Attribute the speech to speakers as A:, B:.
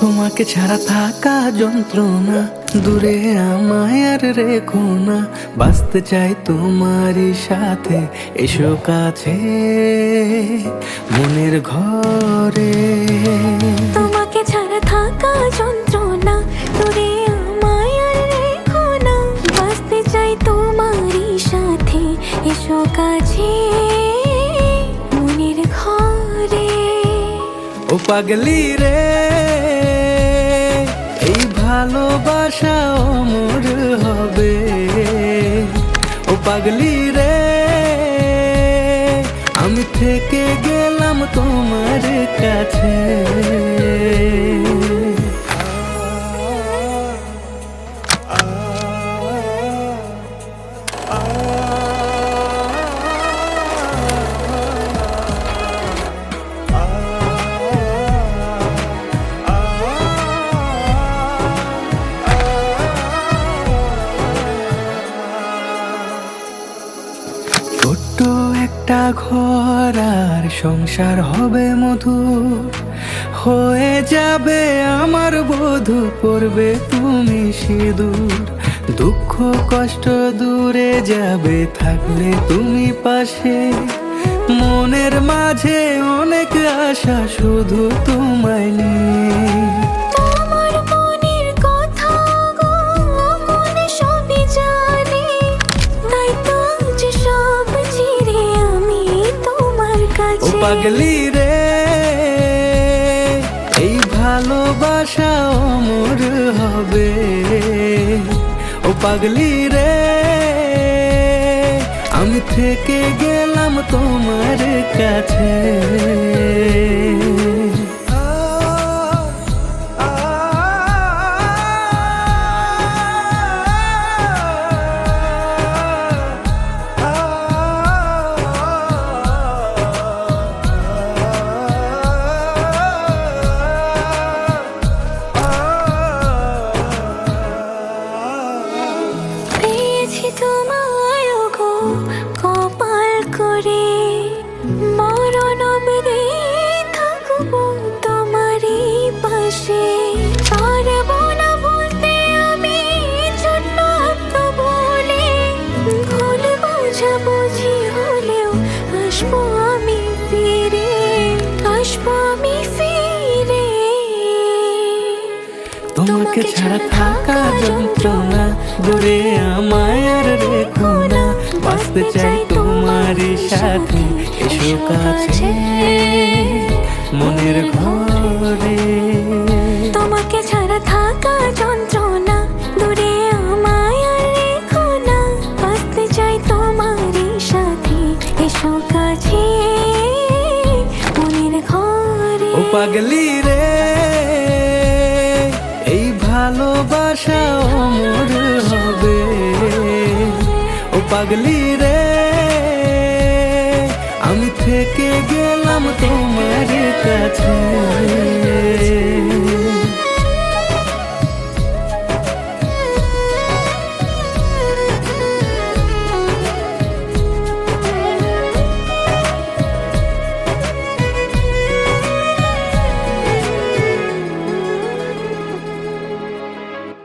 A: তোমাকে ছাড়া থাকা যন্ত্রণা, দূরে আমায় আর রেখো না। বাঁচতে চাই তোমারই সাথে, এসো কাছে মনের ঘরে।
B: তোমাকে ছাড়া থাকা যন্ত্রণা, দূরে আমায় আর রেখো না। বাঁচতে চাই তোমারই সাথে, এসো কাছে মনের ঘরে।
A: ও পাগলি রে, এই ভালোবাসা অমর হবে। ও পাগলি রে, আমি থেকে গেলাম তোমার কাছে। ছোট্ট একটা ঘর আর সংসার হবে মধুর, হয়ে যাবে আমার বধূ, পড়বে তুমি সিঁদুর। দুঃখ কষ্ট দূরে যাবে থাকলে তুমি পাশে, মনের মাঝে অনেক আশা শুধু তোমায় নিয়ে।
B: আমার মনের কথা গো মনে সবই জানে, তাই তো আজ সব ছেড়ে আমি তোমার
A: ও
B: কাছে।
A: পাগলি রে, এই ভালোবাসা অমর হবে। ও পাগলি রে, আমি থেকে গেলাম তোমার কাছে।
B: পেয়েছি তোমায় গো কপাল করে, মরণ অবধি থাকবো তোমারই পাশে। পারবো না বলতে আমি ছোট্ট একটা বলে, ভুল বোঝাবুঝি হলেও আসবো আমি ফিরে, আসবো আমি ফিরে।
A: তোমাকে ছাড়া থাকা যন্ত্রণা, দূরে আমায় আর রেখো না। বাঁচতে চাই তোমারই সাথে, এসো কাছে মনের ঘরে।
B: তোমাকে ছাড়া থাকা যন্ত্রণা, দূরে আমায় আর রেখো না। বাঁচতে চাই তোমারই সাথে, এসো কাছে মনের ঘরে।
A: ও পাগলি রে, এই ভালোবাসা অমর হবে। ও পাগলি রে, আমি থেকে গেলাম তোমার কাছে।